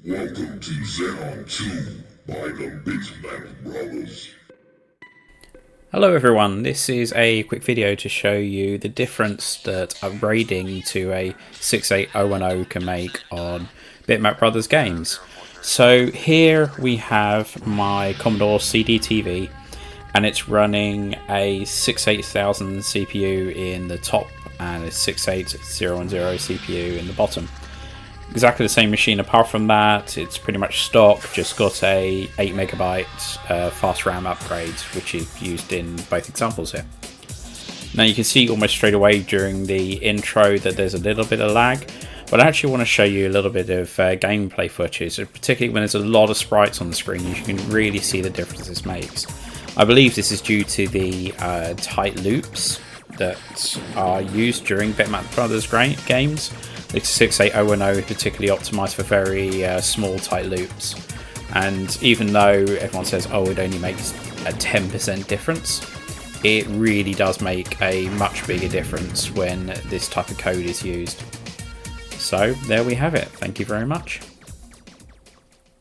Welcome to Xenon 2 by the Bitmap Brothers. Hello everyone, this is a quick video to show you the difference that upgrading to a 68010 can make on Bitmap Brothers games. So here we have my Commodore CDTV and it's running a 68000 CPU in the top and a 68010 CPU in the bottom. Exactly the same machine. Apart from that, it's pretty much stock, just got a 8 megabyte fast RAM upgrade, which is used in both examples here. Now you can see almost straight away during the intro that there's a little bit of lag, but I actually want to show you a little bit of gameplay footage, particularly when there's a lot of sprites on the screen. You can really see the difference this makes. I believe this is due to the tight loops that are used during Bitmap Brothers games. The 68010 is particularly optimized for very small tight loops, and even though everyone says, oh, it only makes a 10% difference, it really does make a much bigger difference when this type of code is used. So there we have it. Thank you very much.